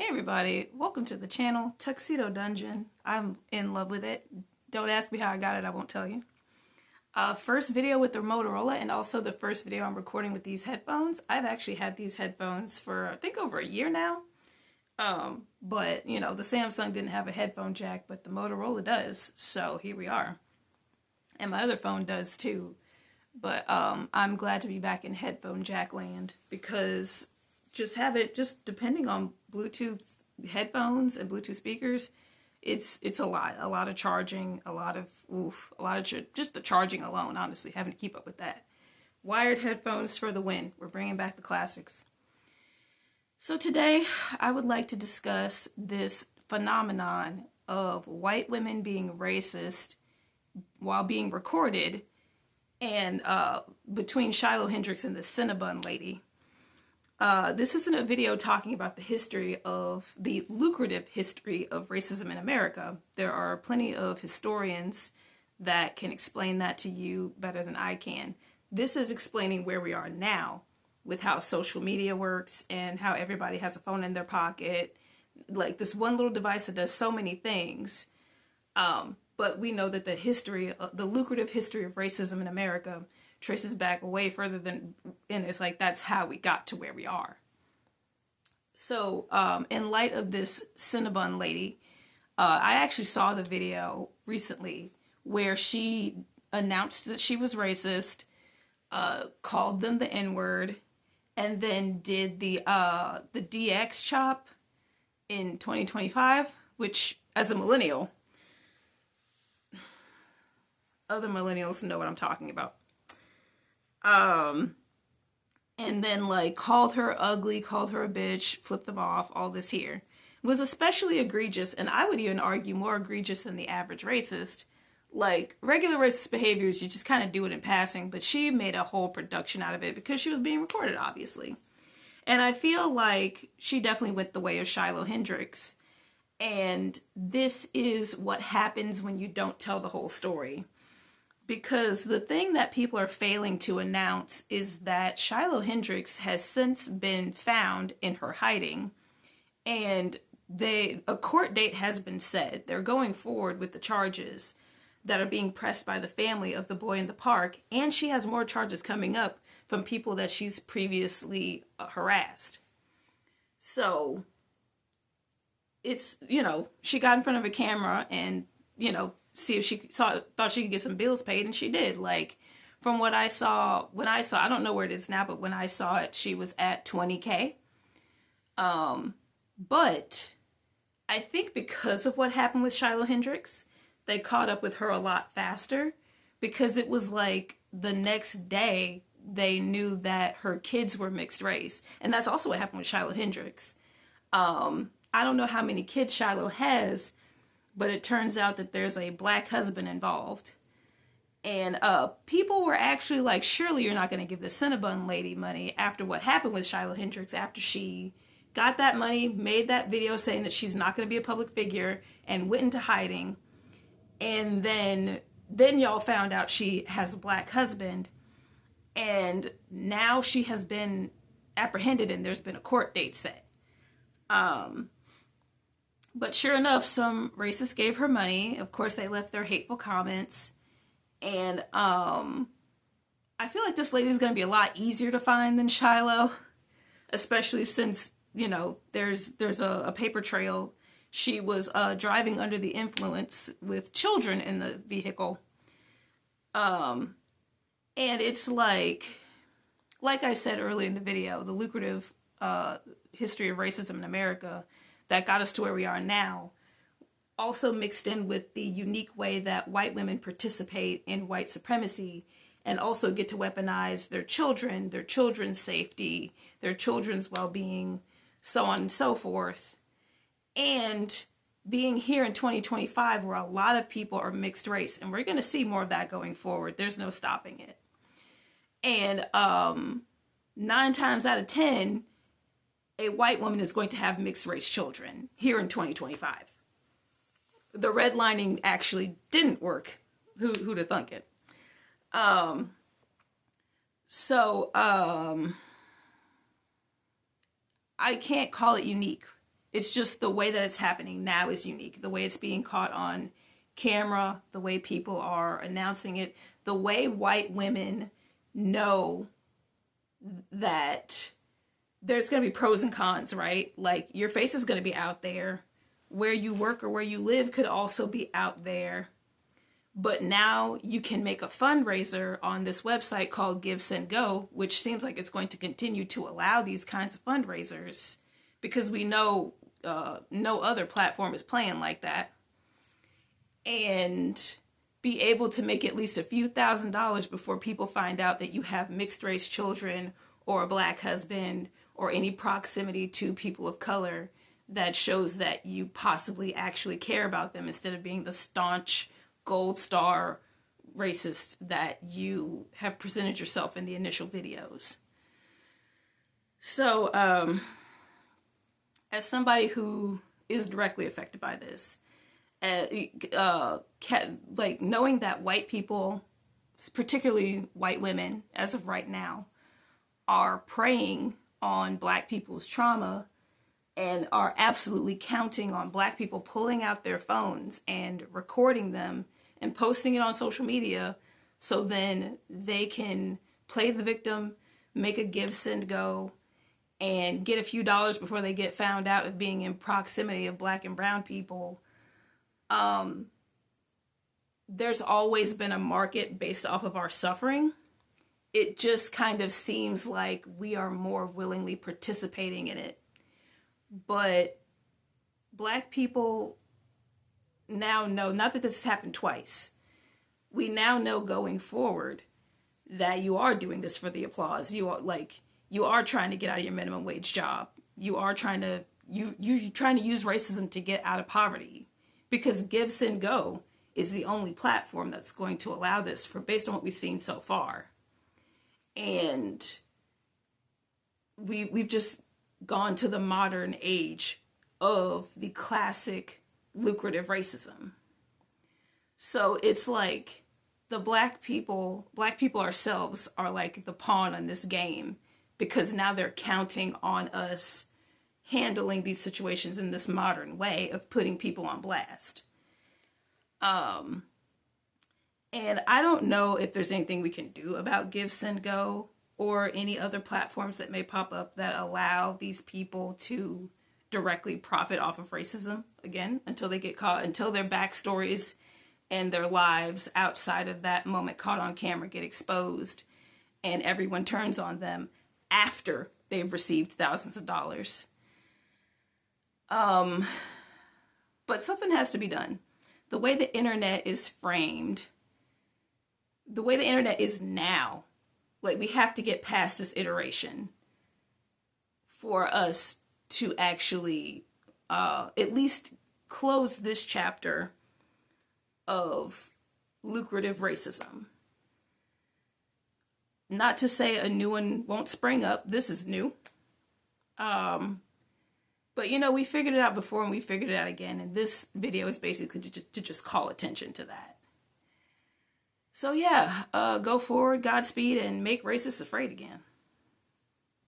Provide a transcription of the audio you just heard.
Hey everybody, welcome to the channel, Tuxedo Dungeon. I'm in love with it. Don't ask me how I got it, I won't tell you. First video with the Motorola and also the first video I'm recording with these headphones. I've actually had these headphones for I think over a year now. But you know, the Samsung didn't have a headphone jack, but the Motorola does. So here we are. And my other phone does too. But I'm glad to be back in headphone jack land because just depending on Bluetooth headphones and Bluetooth speakers, it's a lot of charging, just the charging alone, honestly, having to keep up with that. Wired headphones for the win. We're bringing back the classics. So today I would like to discuss this phenomenon of white women being racist while being recorded, and between Shiloh Hendrix and the Cinnabon lady. This isn't a video talking about the lucrative history of racism in America. There are plenty of historians that can explain that to you better than I can. This is explaining where we are now with how social media works and how everybody has a phone in their pocket. Like this one little device that does so many things. But we know that the lucrative history of racism in America traces back way further than, and it's like that's how we got to where we are. So in light of this Cinnabon lady, I actually saw the video recently where she announced that she was racist, called them the N-word, and then did the DX chop in 2025, which as a millennial, other millennials know what I'm talking about. And then like called her ugly, called her a bitch, flipped them off, all this here. It was especially egregious, and I would even argue more egregious than the average racist. Like regular racist behaviors, you just kind of do it in passing, but she made a whole production out of it because she was being recorded, obviously. And I feel like she definitely went the way of Shiloh Hendrix. And this is what happens when you don't tell the whole story. Because the thing that people are failing to announce is that Shiloh Hendrix has since been found in her hiding, and a court date has been set. They're going forward with the charges that are being pressed by the family of the boy in the park, and she has more charges coming up from people that she's previously harassed. So it's, she got in front of a camera and, see if she thought she could get some bills paid, and she did. Like from what I saw, I don't know where it is now, but when I saw it, she was at 20K. But I think because of what happened with Shiloh Hendrix, they caught up with her a lot faster, because it was like the next day they knew that her kids were mixed race. And that's also what happened with Shiloh Hendrix. I don't know how many kids Shiloh has, but it turns out that there's a black husband involved. And people were actually like, surely you're not going to give the Cinnabon lady money after what happened with Shiloh Hendrix, after she got that money, made that video saying that she's not going to be a public figure, and went into hiding. And then y'all found out she has a black husband. And now she has been apprehended and there's been a court date set. But sure enough, some racists gave her money. Of course, they left their hateful comments. And I feel like this lady is going to be a lot easier to find than Shiloh, especially since, there's a paper trail. She was driving under the influence with children in the vehicle. And it's like I said earlier in the video, the lucrative history of racism in America that got us to where we are now, also mixed in with the unique way that white women participate in white supremacy and also get to weaponize their children's safety, their children's well-being, so on and so forth. And being here in 2025 where a lot of people are mixed race, and we're going to see more of that going forward. There's no stopping it. And 9 times out of 10, a white woman is going to have mixed race children here in 2025. The redlining actually didn't work. Who'd have thunk it? I can't call it unique It's just the way that it's happening now is unique. The way it's being caught on camera, the way people are announcing it, the way white women know that there's going to be pros and cons, right? Like, your face is going to be out there. Where you work or where you live could also be out there. But now you can make a fundraiser on this website called Givesendgo, which seems like it's going to continue to allow these kinds of fundraisers, because we know no other platform is playing like that. And be able to make at least a few $1,000s before people find out that you have mixed race children or a black husband or any proximity to people of color that shows that you possibly actually care about them, instead of being the staunch gold star racist that you have presented yourself in the initial videos. So, as somebody who is directly affected by this, like, knowing that white people, particularly white women, as of right now, are preying on black people's trauma and are absolutely counting on black people pulling out their phones and recording them and posting it on social media, so then they can play the victim, make a Givesendgo, and get a few dollars before they get found out of being in proximity of black and brown people. There's always been a market based off of our suffering. It just kind of seems like we are more willingly participating in it. But black people now know, not that this has happened twice, we now know going forward that you are doing this for the applause. You are trying to get out of your minimum wage job. You are trying to, you're trying to use racism to get out of poverty, because Givesendgo is the only platform that's going to allow this, based on what we've seen so far. And we've just gone to the modern age of the classic lucrative racism. So it's like the black people ourselves are like the pawn on this game, because now they're counting on us handling these situations in this modern way of putting people on blast. And I don't know if there's anything we can do about Givesendgo or any other platforms that may pop up that allow these people to directly profit off of racism, again, until they get caught, until their backstories and their lives outside of that moment caught on camera get exposed and everyone turns on them after they've received thousands of dollars. But something has to be done. The way the internet is framed, the way the internet is now, like, we have to get past this iteration for us to actually at least close this chapter of lucrative racism. Not to say a new one won't spring up. This is new. But, you know, we figured it out before and we figured it out again. And this video is basically to just call attention to that. So, yeah, go forward, Godspeed, and make racists afraid again.